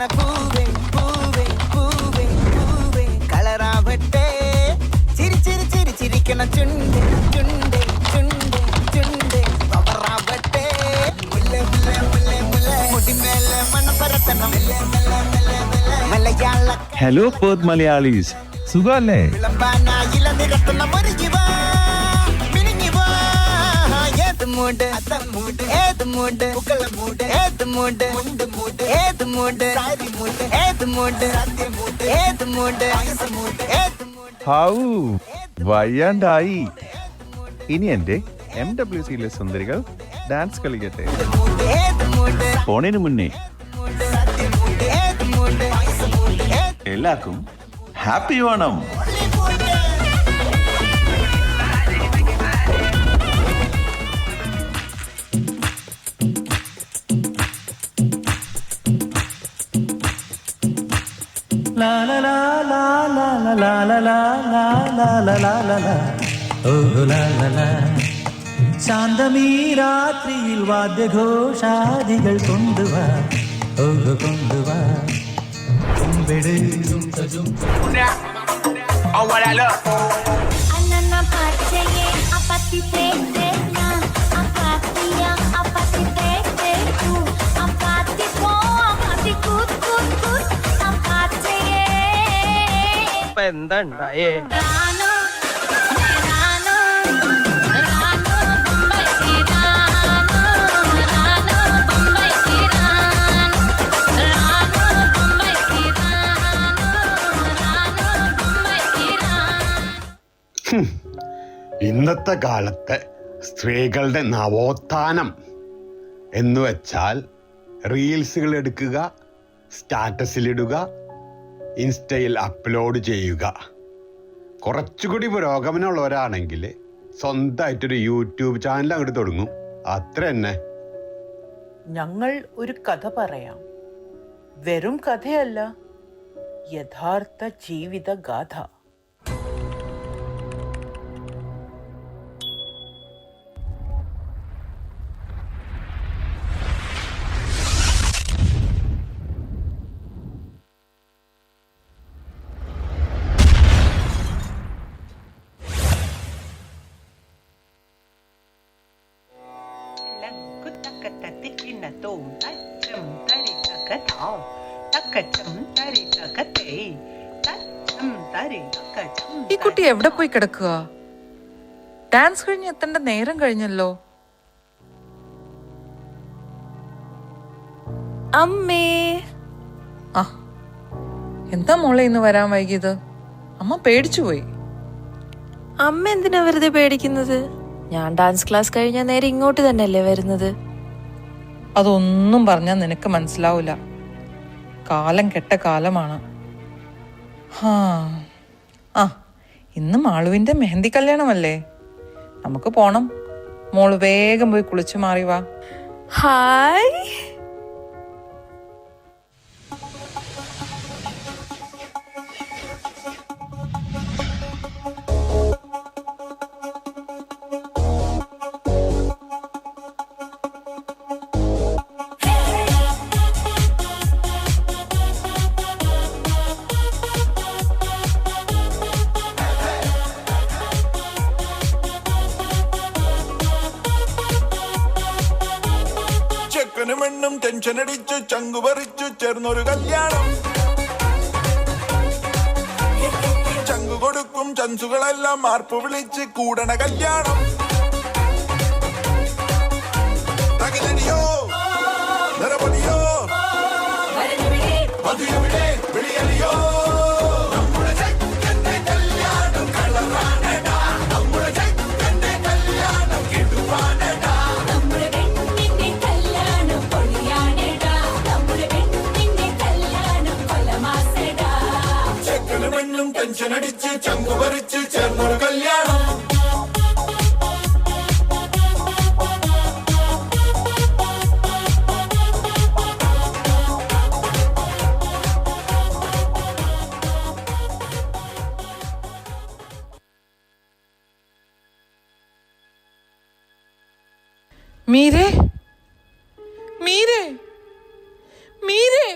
കല്യാണ പൂവേ പൂവേ പൂവേ പൂവേ കളറാവട്ടെ ചിരി ചിരി ചിരി ചിരിക്കണ ചുണ്ട് ചുണ്ട് ചുണ്ട് ചുണ്ട് പവറാവട്ടെ മുല്ല മുല്ല മുല്ല മുല്ല മുടിമേലെ മണപ്പരത്തണം മലയാള. ഹലോ പേർത്ത് മലയാളീസ്, സുഖല്ലേ? വിളമ്പാനായില നിരത്തുന്ന മുരുകി വാ മിനുങ്ങി വാ. ഏത് മൂട് അത്തം മൂട് ഏത് മൂട് പുക്കള മൂട് ഏത് മൂട് മുണ്ട് മൂട് ഏത് മൂട് സാരി മൂട് ഏത് മൂട് സത്യ മൂട് ഏത് മൂട് വയസ്സ് മൂട് ഏത് മൂട്. ഹാവൂ വയ്യാണ്ടായി. ഇനി എന്റെ MWCയിലെ സുന്ദരികൾ ഡാൻസ് കളിക്കട്ടെ. പോണേന് മുന്നേ എല്ലാവർക്കും happy Onam. La la la la la la la la la la la la la la oh la la la ശാന്തമീ രാത്രിയിൽ വാദ്യഘോഷാദികൾ കൊണ്ടുവാ ഓഹോ കൊണ്ടുവാ കുമ്പെട് Anana patseye apati tete na apatiya apati tete tu apati po apati kut kut kut apatiye. ഇപ്പൊ എന്താ ഉണ്ടായേ? Rano Rano Rano Bombay ki Rano Rano Bombay ki Rano Rano Bombay ki Rano Rano Bombay ki Rano. ഇന്നത്തെ കാലത്തെ സ്ത്രീകളുടെ നവോത്ഥാനം എന്ന് വെച്ചാൽ റീൽസുകൾ എടുക്കുക, സ്റ്റാറ്റസിലിടുക, ഇൻസ്റ്റയിൽ അപ്ലോഡ് ചെയ്യുക. കുറച്ചുകൂടി പുരോഗമനമുള്ളവരാണെങ്കിൽ സ്വന്തമായിട്ടൊരു യൂട്യൂബ് ചാനൽ അങ്ങോട്ട് തുടങ്ങും. അത്ര തന്നെ. ഞങ്ങൾ ഒരു കഥ പറയാം. വെറും കഥയല്ല, യഥാർത്ഥ ജീവിത ഗാഥ. ഈ കുട്ടി എവിടെ പോയി കിടക്കുക? ഡാൻസ് കഴിഞ്ഞ് എത്തേണ്ട നേരം കഴിഞ്ഞല്ലോ. അമ്മേ. ആ എന്താ മോളെ ഇന്ന് വരാൻ വൈകിയത്? അമ്മ പേടിച്ചു പോയി. അമ്മ എന്തിനാ വെറുതെ പേടിക്കുന്നത്? ഞാൻ ഡാൻസ് ക്ലാസ് കഴിഞ്ഞ നേരെ ഇങ്ങോട്ട് തന്നെയല്ലേ വരുന്നത്. അതൊന്നും പറഞ്ഞാൽ നിനക്ക് മനസ്സിലാവൂല. കാലം കെട്ട കാലമാണ്. ആ ഇന്ന് മാളുവിന്റെ മെഹന്തി കല്യാണമല്ലേ, നമുക്ക് പോണം. മോള് വേഗം പോയി കുളിച്ചു മാറി വാ. ഹായ്. മെണ്ണും ടെൻഷൻ അടിച്ചു ചങ്കു പറിച്ചു ചേർന്നൊരു കല്യാണം. ചങ്കു കൊടുക്കും ചൻസുകളെല്ലാം മാർപ്പ് വിളിച്ച് കൂടണ കല്യാണം. തകലടിയോ നിറപടിയോ മധുരവിടെ വിളിയലിയോ ടെൻഷൻ അടിച്ച് ചങ്കു പറിച്ച് ചേർന്നൊരു കല്യാണം. മീരേ, മീരേ, മീരേ,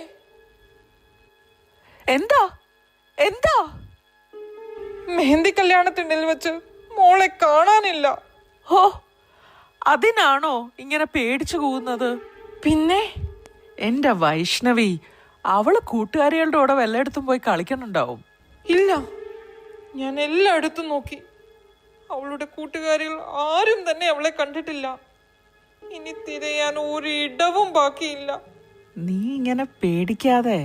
മെഹന്തി കല്യാണത്തിനിൽ വെച്ച് മോളെ കാണാനില്ല. ഹോ, അതിനാണോ ഇങ്ങനെ പേടിച്ചു പോകുന്നത്? പിന്നെ എന്റെ വൈഷ്ണവി, അവള് കൂട്ടുകാരികളുടെ കൂടെ വല്ലയിടത്തും പോയി കളിക്കണുണ്ടാവും. ഇല്ല, ഞാൻ എല്ലായിടത്തും നോക്കി. അവളുടെ കൂട്ടുകാരികൾ ആരും തന്നെ അവളെ കണ്ടിട്ടില്ല. ഇനി തിരയാൻ ഒരിടവും ബാക്കിയില്ല. നീ ഇങ്ങനെ പേടിക്കാതെ,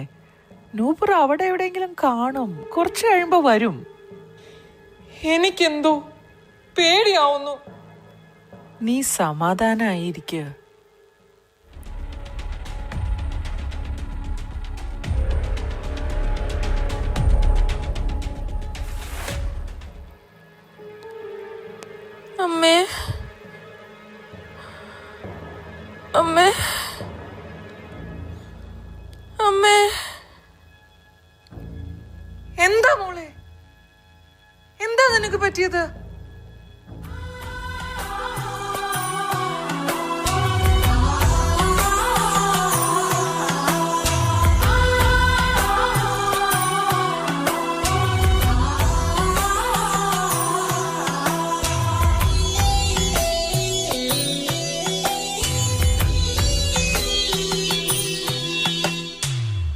നൂപുർ അവിടെ എവിടെയെങ്കിലും കാണും. കുറച്ച് കഴിയുമ്പോ വരും. എനിക്കെന്തോ പേടിയാവുന്നു. നീ സമാധാനായിരിക്കുക. അമ്മേ, അമ്മേ, അമ്മേ. എന്താ മോളെ, എന്താ നിനക്ക് പറ്റിയത്?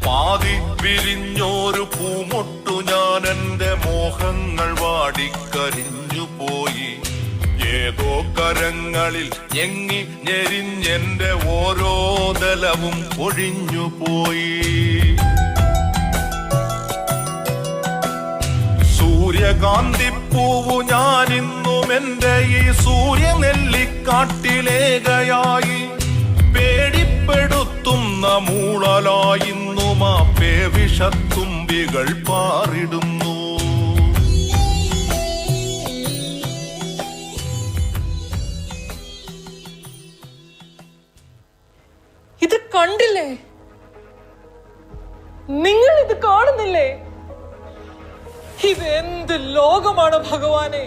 പാതി വിരിഞ്ഞോരു പൂമൊട്ടു ഞാൻ എന്റെ മോഹങ്ങൾ വാടിക്കരിഞ്ഞു പോയി. ഏതോ കരങ്ങളിൽ ഞെങ്ങി ഞെരിഞ്ഞെന്റെ ഓരോ ദലവും ഒഴിഞ്ഞു പോയി. സൂര്യകാന്തിപ്പൂവു ഞാനിന്നും എന്റെ ഈ സൂര്യനെല്ലിക്കാട്ടിലേകയായി പേടിപ്പെടുത്തുന്ന മൂളലായിന്നും ആ പേവിഷത്തുമ്പികൾ പാറിടുന്നു. ഇത് കണ്ടില്ലേ? നിങ്ങൾ ഇത് കാണുന്നില്ലേ? ഇത് എന്ത് ലോകമാണ് ഭഗവാനെ!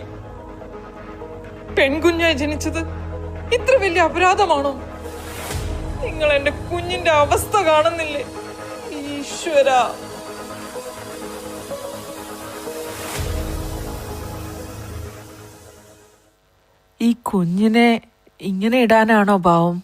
പെൺകുഞ്ഞായി ജനിച്ചത് ഇത്ര വലിയ അപരാധമാണോ? നിങ്ങൾ എന്റെ കുഞ്ഞിന്റെ അവസ്ഥ കാണുന്നില്ലേ? ഈശ്വര, ഈ കുഞ്ഞിനെ ഇങ്ങനെ ഇടാനാണോ ഭാവം?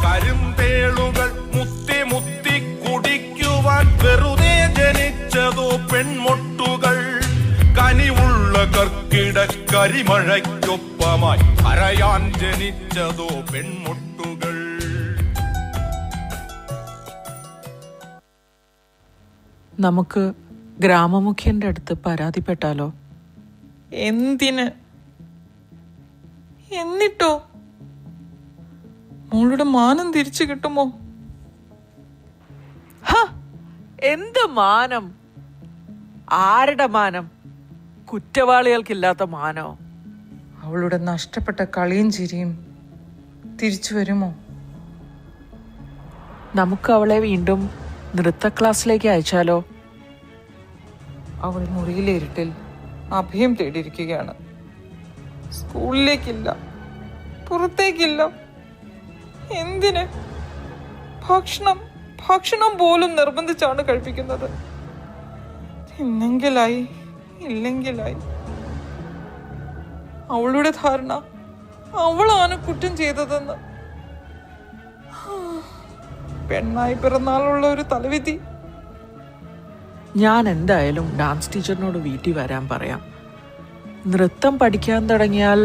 കരിന്തേളുകൾ മുത്തി മുത്തി കുടിക്കുവാൻ വെറുതെ ജനിച്ചതോ പെൺമൊട്ടുകൾ. കനിവുള്ള കർക്കിട കരിമഴയ്ക്കൊപ്പമായി കരയാൻ ജനിച്ചതോ പെൺമൊട്ടുകൾ. നമുക്ക് ഗ്രാമമുഖ്യന്റെ അടുത്ത് പരാതിപ്പെട്ടാലോ? എന്തിന്? എന്നിട്ടോ മോളുടെ മാനം തിരിച്ചു കിട്ടുമോ? എന്ത് മാനം? ആരുടെ മാനം? കുറ്റവാളികൾക്കില്ലാത്ത മാനോ? അവളുടെ നഷ്ടപ്പെട്ട കളിയും ചിരിയും തിരിച്ചു വരുമോ? നമുക്ക് അവളെ വീണ്ടും നൃത്ത ക്ലാസ്സിലേക്ക് അയച്ചാലോ? അവൾ മുറിയിലെ ഇരുട്ടിൽ അഭയം തേടിയിരിക്കുകയാണ്. സ്കൂളിലേക്കില്ല, പുറത്തേക്കില്ല. എന്തിന്? ഭക്ഷണം പോലും നിർബന്ധിച്ചാണ് കഴിപ്പിക്കുന്നത്. ഇന്നെങ്കിലായി, ഇല്ലെങ്കിലായി. അവളുടെ ധാരണ അവളാണ് കുറ്റം ചെയ്തതെന്ന്. പെണ്ണായി പിറന്നാളുള്ള ഒരു തലവിധി. ഞാൻ എന്തായാലും ഡാൻസ് ടീച്ചറിനോട് വീട്ടിൽ വരാൻ പറയാം. നൃത്തം പഠിക്കാൻ തുടങ്ങിയാൽ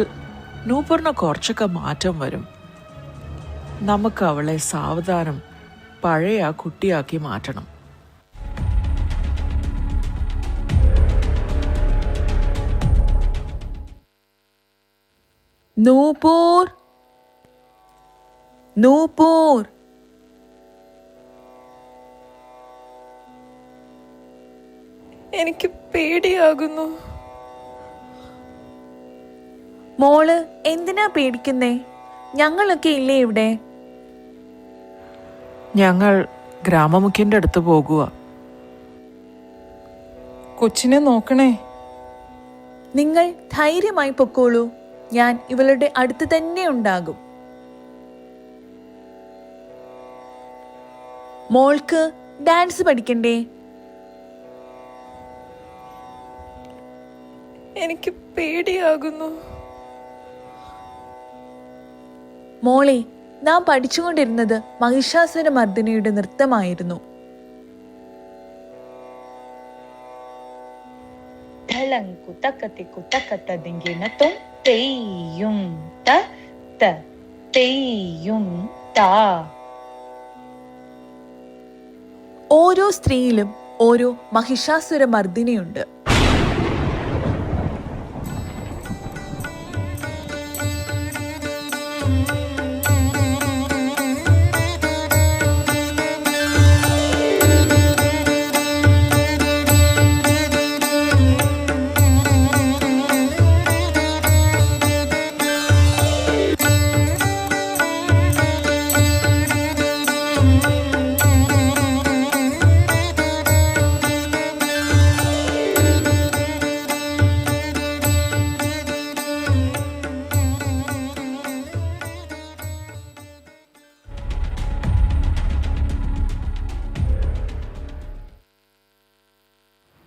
നൂപുറിന് കുറച്ചൊക്കെ മാറ്റം വരും. നമുക്ക് അവളെ സാവധാനം പഴയ ആ കുട്ടിയാക്കി മാറ്റണം. നൂപൂർ, നൂപൂർ. എനിക്ക് പേടിയാകുന്നു. മോള് എന്തിനാ പേടിക്കുന്നേ? ഞങ്ങളൊക്കെ ഇല്ലേ ഇവിടെ? ഞങ്ങൾ ഗ്രാമമുഖ്യന്റെ അടുത്ത് പോകുക. കൊച്ചിനെ നോക്കണേ. നിങ്ങൾ ധൈര്യമായി പൊക്കോളൂ. ഞാൻ ഇവളുടെ അടുത്ത് തന്നെ ഉണ്ടാകും. മോൾക്ക് ഡാൻസ് പഠിക്കണ്ടേ? എനിക്ക് പേടിയാകുന്നു. മോളെ, നാം പഠിച്ചുകൊണ്ടിരുന്നത് മഹിഷാസുരമർദ്ദിനിയുടെ നൃത്തമായിരുന്നു. ഓരോ സ്ത്രീയിലും ഓരോ മഹിഷാസുരമർദ്ദിനിയുണ്ട്.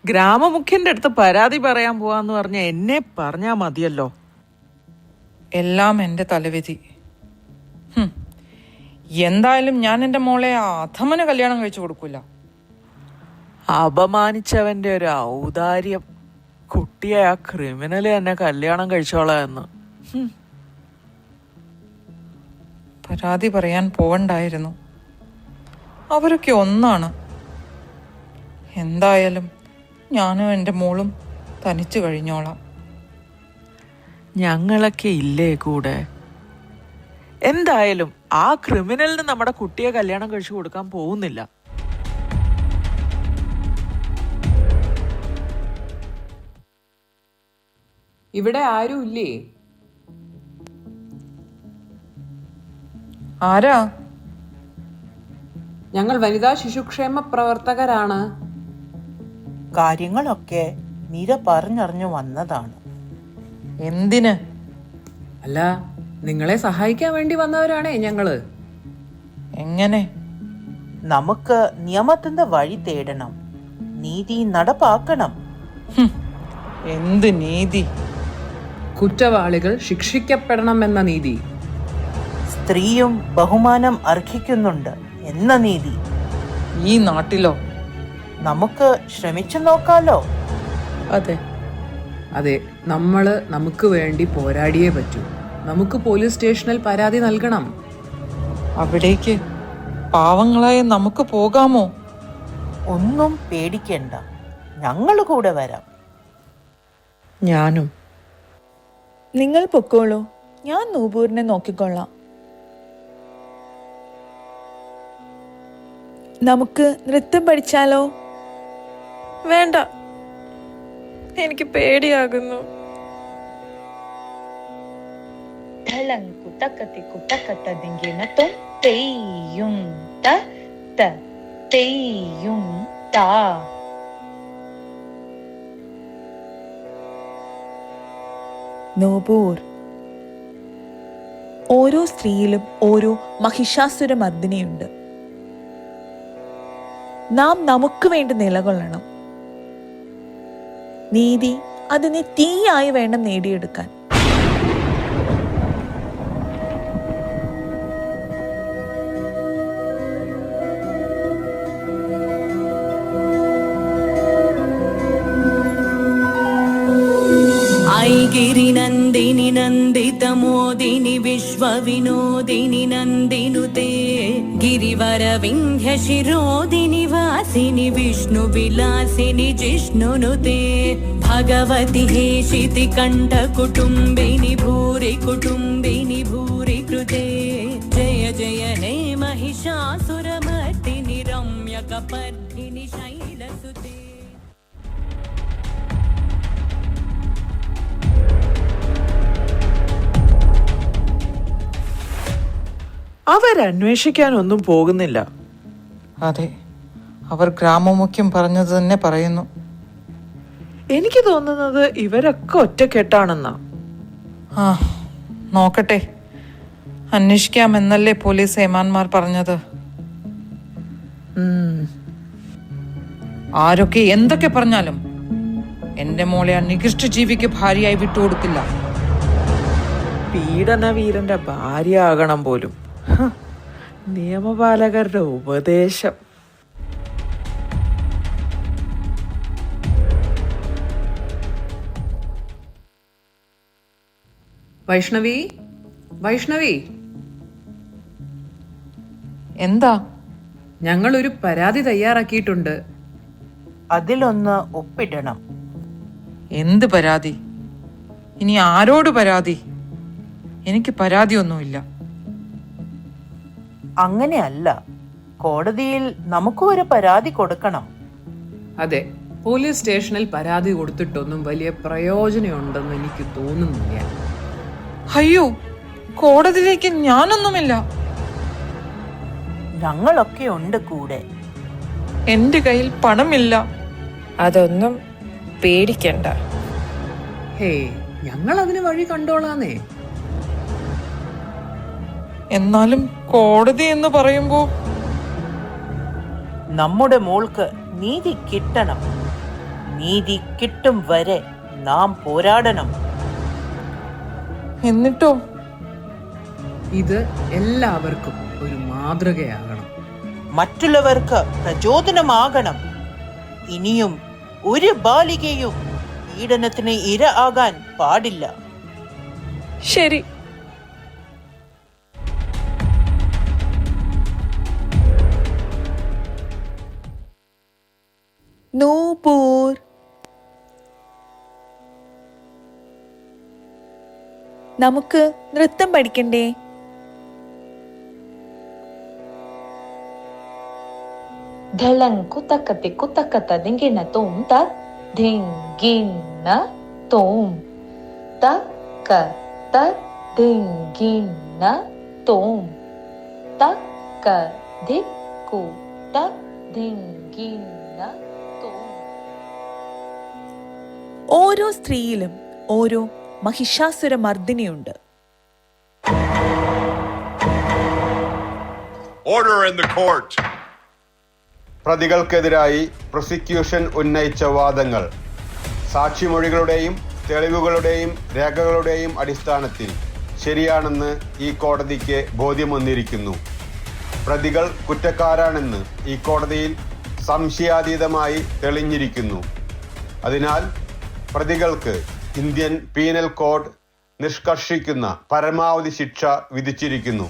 ഗ്രാമമുഖ്യന്റെ അടുത്ത് പരാതി പറയാൻ പോവാന്ന് പറഞ്ഞ എന്നെ പറഞ്ഞാ മതിയല്ലോ. എല്ലാം എൻ്റെ തലവിധി. എന്തായാലും ഞാൻ എൻ്റെ മോളെ അധമന് കല്യാണം കഴിച്ചു കൊടുക്കൂല. അപമാനിച്ചവന്റെ ഒരു ഔദാര്യം. കുട്ടിയെ ആ ക്രിമിനല് തന്നെ കല്യാണം കഴിച്ചോളാന്ന്. പരാതി പറയാൻ പോവണ്ടായിരുന്നു. അവരൊക്കെ ഒന്നാണ്. എന്തായാലും ഞാനും എൻ്റെ മോളും തനിച്ചു കഴിഞ്ഞോളാം. ഞങ്ങളൊക്കെ ഇല്ലേ കൂടെ? എന്തായാലും ആ ക്രിമിനലിന് നമ്മുടെ കുട്ടിയെ കല്യാണം കഴിച്ചു കൊടുക്കാൻ പോകുന്നില്ല. ഇവിടെ ആരും ഇല്ലേ? ആരാ? ഞങ്ങൾ വനിതാ ശിശുക്ഷേമ പ്രവർത്തകരാണ്. കാര്യങ്ങളൊക്കെ നിര പറഞ്ഞറിഞ്ഞു വന്നതാണ്. എന്തിന്? അല്ല, നിങ്ങളെ സഹായിക്കാൻ വേണ്ടി വന്നവരാണേ ഞങ്ങള്. എങ്ങനെ? നമുക്ക് നിയമത്തിന്റെ വഴി തേടണം, നീതി നടപ്പാക്കണം. എന്ത് നീതി? കുറ്റവാളികൾ ശിക്ഷിക്കപ്പെടണമെന്ന നീതി. സ്ത്രീയും ബഹുമാനം അർഹിക്കുന്നുണ്ട് എന്ന നീതി. ഈ നാട്ടിലോ? നമുക്ക് ശ്രമിച്ചു നോക്കാലോ. അതെ അതെ, നമുക്ക് വേണ്ടി പോരാടിയേ പറ്റൂ. നമുക്ക് പോലീസ് സ്റ്റേഷനിൽ പരാതി നൽകണം. അവിടേക്ക് പാവങ്ങളായ നമുക്ക് പോകാമോ? ഒന്നും പേടിക്കണ്ട, ഞങ്ങൾ കൂടെ വരാം. ഞാനും. നിങ്ങൾ പൊക്കോളൂ, ഞാൻ നൂപൂരിനെ നോക്കിക്കൊള്ളാം. നമുക്ക് നൃത്തം പഠിച്ചാലോ? വേണ്ട, എനിക്ക് പേടിയാകുന്നു. നൂപൂർ, ഓരോ സ്ത്രീയിലും ഓരോ മഹിഷാസുരമർദ്ദിനിയുണ്ട്. നാം നമുക്ക് വേണ്ടി നിലകൊള്ളണം. നീതി അതിനെ തീയായി വേണം നേടിയെടുക്കാൻ. ഐഗിരി നന്ദിനി നന്ദിത മോദിനി വിശ്വവിനോദിനി നന്ദിനുതേ गिरिवर विंध्य शिरोदिनि वासिनि विष्णु विलासिनि जिष्णुनुते भगवति हेशिति कंठ कुटुंबिनि भूरि कृते जय जय हे महिषासुरमर्दिनि रम्यकपर्दिनि शैलसुते. അവരന്വേഷിക്കാനൊന്നും പോകുന്നില്ല. അതെ, അവർ ഗ്രാമമുഖ്യം പറഞ്ഞത് തന്നെ പറയുന്നു. എനിക്ക് തോന്നുന്നത് ഇവരൊക്കെ ഒറ്റക്കെട്ടാണെന്നാ. ആ നോക്കട്ടെ, അന്വേഷിക്കാമെന്നല്ലേ പോലീസ് ഏമാന്മാർ പറഞ്ഞത്. ആരൊക്കെ എന്തൊക്കെ പറഞ്ഞാലും എന്റെ മോളെ ആ നികൃഷ്ട ജീവിക്ക് ഭാര്യയായി വിട്ടുകൊടുക്കില്ല. പീഡനവീരന്റെ ഭാര്യ ആകണം പോലും. നിയമപാലകരുടെ ഉപദേശം. വൈഷ്ണവി, വൈഷ്ണവി, എന്താ? ഞങ്ങളൊരു പരാതി തയ്യാറാക്കിയിട്ടുണ്ട്. അതിലൊന്ന് ഒപ്പിടണം. എന്ത് പരാതി? ഇനി ആരോട് പരാതി? എനിക്ക് പരാതിയൊന്നുമില്ല. അങ്ങനെയല്ല, കോടതിയിൽ നമുക്കും ഒരു പരാതി കൊടുക്കണം. അതെ, പോലീസ് സ്റ്റേഷനിൽ പരാതി കൊടുത്തിട്ടൊന്നും വലിയ പ്രയോജനമുണ്ടെന്ന് എനിക്ക് തോന്നുന്നില്ല. അയ്യോ, കോടതിയിലേക്ക് ഞാനൊന്നുമില്ല. ഞങ്ങളൊക്കെ ഉണ്ട് കൂടെ. എന്റെ കയ്യിൽ പണമില്ല. അതൊന്നും പേടിക്കണ്ട. ഹേ, ഞങ്ങൾ അതിന് വഴി കണ്ടോളാന്നേ. എന്നാലും കോടതി എന്ന് പറയുമ്പോ നമ്മുടെ മോൾക്ക് നീതി കിട്ടണം. നീതി കിട്ടും വരെ നാം പോരാടണം. എന്നിട്ടോ? ഇത് എല്ലാവർക്കും ഒരു മാതൃകയാകണം. മറ്റുള്ളവർക്ക് പ്രചോദനമാകണം. ഇനിയും ഒരു ബാലികയും പീഡനത്തിന് ഇര ആകാൻ പാടില്ല. ശരി. നൂപൂർ, നമുക്ക് നൃത്തം പഠിക്കണ്ടേ? ധളങ് കുത്തക്കത്തെ കുത്തക്കത്ത ദിങ്കിണ തോം തക് ധിങ്കിണ തോം തക്ക തക് ധിങ്കിണ തോം തക്ക ധിക്കു തക് ധിങ്കിണ തോം. ഓരോ സ്ത്രീയിലും ഓരോ മഹിഷാസുര മർദിനിയുണ്ട്. Order in the court. പ്രതികൾക്കെതിരായി പ്രോസിക്യൂഷൻ ഉന്നയിച്ച വാദങ്ങൾ സാക്ഷിമൊഴികളുടെയും തെളിവുകളുടെയും രേഖകളുടെയും അടിസ്ഥാനത്തിൽ ശരിയാണെന്ന് ഈ കോടതിക്ക് ബോധ്യം വന്നിരിക്കുന്നു. പ്രതികൾ കുറ്റക്കാരാണെന്ന് ഈ കോടതിയിൽ സംശയാതീതമായി തെളിഞ്ഞിരിക്കുന്നു. അതിനാൽ പ്രതികൾക്ക് ഇന്ത്യൻ പീനൽ കോഡ് നിഷ്കർഷിക്കുന്ന പരമാവധി ശിക്ഷ വിധിച്ചിരിക്കുന്നു.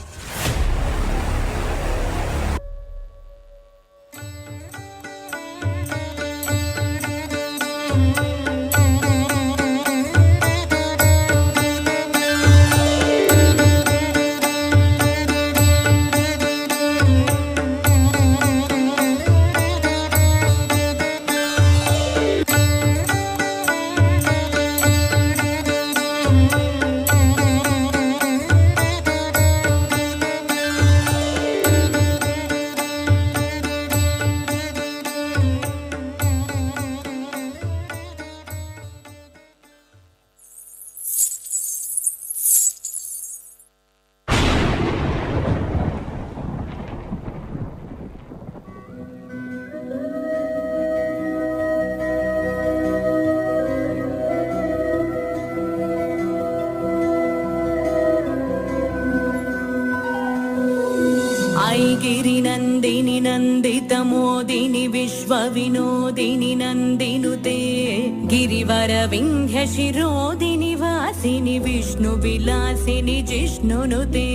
गिरि नंदिनि नंदित मोदिनि विश्व विनोदिनि नंदिनुते गिरिवर विंध्य शिरोदिनि वासिनि विष्णु विलासिनि जिष्णुनुते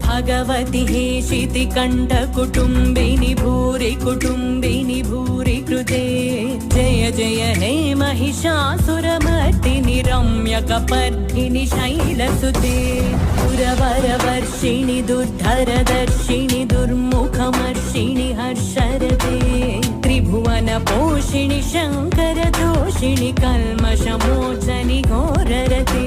भगवति हेशिति कंठ कुटुंबिनि भूरि कृते जय जय हे महिषासुरमर्दिनि रम्यकपर्दिनि शैलसुते पुरवरवर्षिणि दुर्धरदर्शिनि दुर्मुखमर्षिणि हर्षरते त्रिभुवनपोषिणि शङ्करदोषिणि कल्मषमोचनि घोररते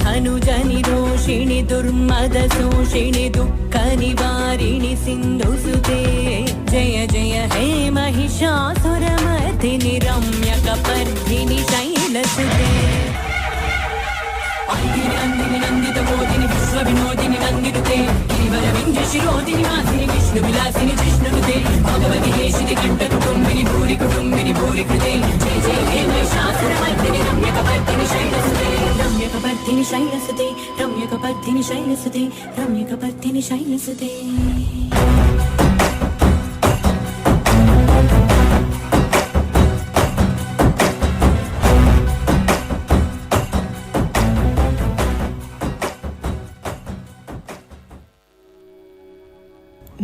धनुजनि रोषिणि दुर्मदशोषिणि दुःखनिवारिणि सिन्धुसुते जय जय हे महिषासुरमर्दिनि रम्यकपर्दिनि शैलसुते शिरोधिनि वासिनि विष्णु विलासिनि जिष्णुनुते भगवति हेशिति कंठ कुटुम्बिनि भूरि कृते जय जय हे महिषासुरमर्दिनि रम्यकपर्दिनि शैलसुते रम्यकपर्दिनि शैलसुते रम्यकपर्दिनि शैलसुते रम्यकपर्दिनि शैलसुते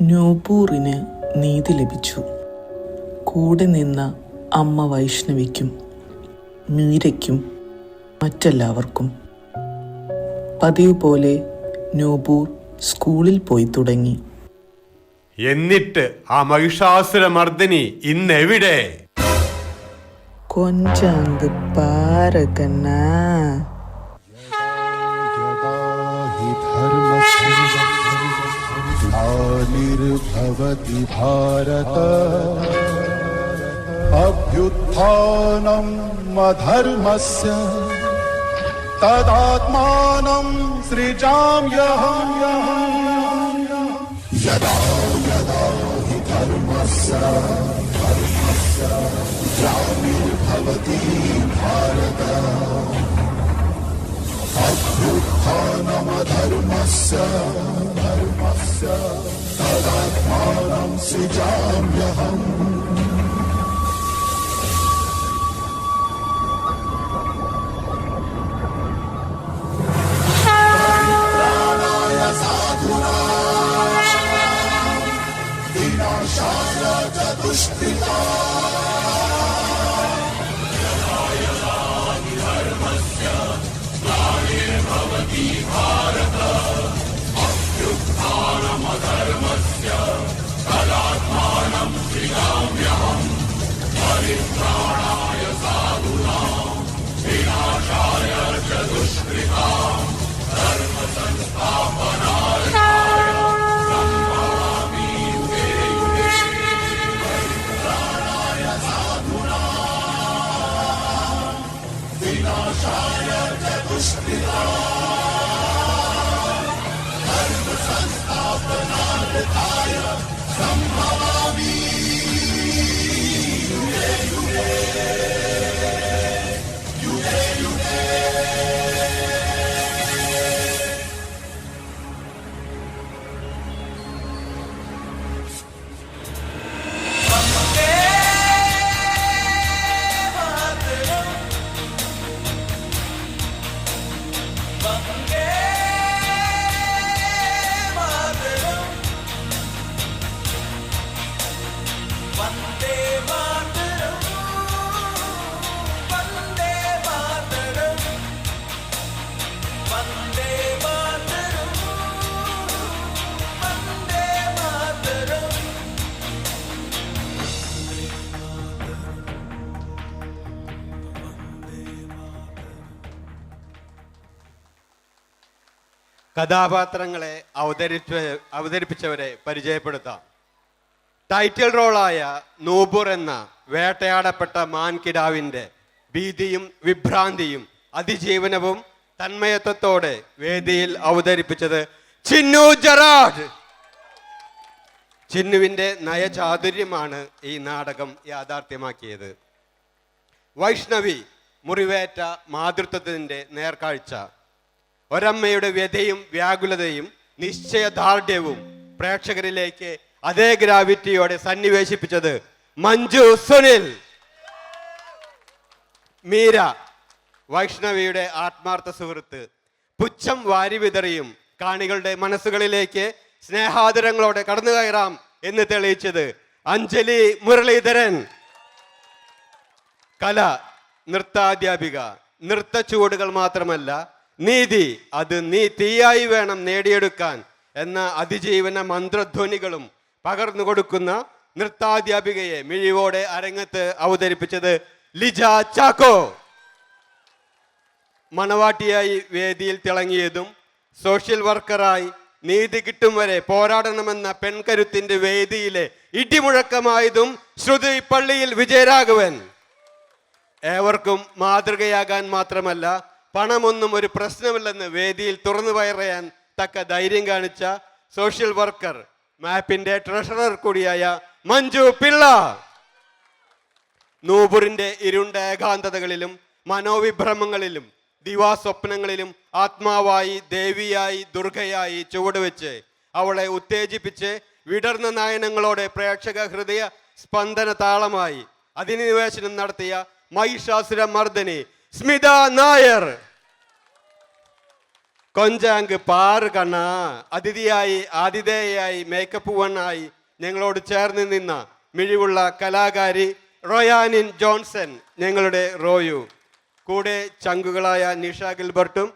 നൂപൂറിന് നീതി ലഭിച്ചു. കൂടെ നിന്ന അമ്മ വൈഷ്ണവിക്കും മീരയ്ക്കും മറ്റെല്ലാവർക്കും. പതിവ് പോലെ നൂപൂർ സ്കൂളിൽ പോയി തുടങ്ങി. എന്നിട്ട് ആ മഹിഷാസുര മർദ്ദിനി ഇന്നെവിടെ? കൊഞ്ചാങ്ക് പാരകന निर्भवति भारत अभ्युत्थानं अधर्मस्य तदात्मानं सृजाम्यहम् यदा यदा हि धर्मस्य ग्लानिर्भवति भारत अभ्युत्थानं अधर्मस्य तदात्मानं सृजाम्यहम् प्राणाय साधुना विनाशाय च दुष्कृता धर्मस्य ग्लानिर्भवति भारत अभ्युत्थानमधर्मस्य तदात्मानं सृजाम्यहम् परित्राणाय साधूनां विनाशाय च दुष्कृतां धर्मसंस्थापनाय सम्भवामि युगे युगे परित्राणाय साधूनां विनाशाय च दुष्कृतां संस्थापनार्थाय सम्भवामि युगे युगे युगे युगे കഥാപാത്രങ്ങളെ അവതരിപ്പിച്ചവരെ പരിചയപ്പെടുത്താം. ടൈറ്റിൽ റോളായ നൂപുർ എന്ന വേട്ടയാടപ്പെട്ട മാൻകിടാവിൻ്റെ ഭീതിയും വിഭ്രാന്തിയും അതിജീവനവും തന്മയത്വത്തോടെ വേദിയിൽ അവതരിപ്പിച്ചത് ചിന്നു ജെറാഡ്. ചിന്നുവിൻ്റെ നയചാതുര്യമാണ് ഈ നാടകം യാഥാർത്ഥ്യമാക്കിയത്. വൈഷ്ണവി മുറിവേറ്റ മാതൃത്വത്തിൻ്റെ നേർക്കാഴ്ച. ഒരമ്മയുടെ വ്യതയും വ്യാകുലതയും നിശ്ചയദാർഢ്യവും പ്രേക്ഷകരിലേക്ക് അതേ ഗ്രാവിറ്റിയോടെ സന്നിവേശിപ്പിച്ചത് മഞ്ജു സുനിൽ. മീര വൈഷ്ണവിയുടെ ആത്മാർത്ഥ സുഹൃത്ത്. പുച്ഛം വാരിവിതറിയും കാണികളുടെ മനസ്സുകളിലേക്ക് സ്നേഹാദരങ്ങളോടെ കടന്നു കയറാം എന്ന് തെളിയിച്ചത് അഞ്ജലി മുരളീധരൻ. കല, നൃത്താധ്യാപിക. നൃത്ത ചുവടുകൾ മാത്രമല്ല, നീതി അത് നീ തീയായി വേണം നേടിയെടുക്കാൻ എന്ന അതിജീവന മന്ത്രധ്വനികളും പകർന്നു കൊടുക്കുന്ന നൃത്താധ്യാപികയെ മിഴിവോടെ അരങ്ങത്ത് അവതരിപ്പിച്ചത് ലിജ ചാക്കോ. മണവാട്ടിയായി വേദിയിൽ തിളങ്ങിയതും സോഷ്യൽ വർക്കറായി നീതി കിട്ടും വരെ പോരാടണമെന്ന പെൺകരുത്തിന്റെ വേദിയിലെ ഇടിമുഴക്കമായതും ശ്രുതി പള്ളിയിൽ വിജയരാഘവൻ. ഏവർക്കും മാതൃകയാകാൻ മാത്രമല്ല, പണമൊന്നും ഒരു പ്രശ്നമില്ലെന്ന് വേദിയിൽ തുറന്നു പറയാൻ തക്ക ധൈര്യം കാണിച്ച സോഷ്യൽ വർക്കർ, മാപ്പിന്റെ ട്രഷറർ കൂടിയായ മഞ്ജു പിള്ള. നൂപുറിന്റെ ഇരുണ്ട ഏകാന്തതകളിലും മനോവിഭ്രമങ്ങളിലും ദിവാസ്വപ്നങ്ങളിലും ആത്മാവായി, ദേവിയായി, ദുർഗയായി ചുവടുവെച്ച് അവളെ ഉത്തേജിപ്പിച്ച് വിടർന്ന നയനങ്ങളോടെ പ്രേക്ഷക ഹൃദയ സ്പന്ദന താളമായി അധിനിവേശനം നടത്തിയ മഹിഷാസുര മർദ്ദിനി സ്മിത നായർ. കൊഞ്ചാങ്ക് പാറ് കണ്ണ അതിഥിയായി, ആതിഥേയായി, മേക്കപ്പ് വണ്ണായി ഞങ്ങളോട് ചേർന്ന് നിന്ന മിഴിവുള്ള കലാകാരി റോയാനിൻ ജോൺസൺ, ഞങ്ങളുടെ റോയു. കൂടെ ചങ്കുകളായ നിഷ ഗിൽബർട്ടും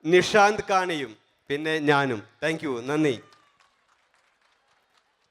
നിഷാന്ത് കാണിയും പിന്നെ ഞാനും. താങ്ക് യു, നന്ദി.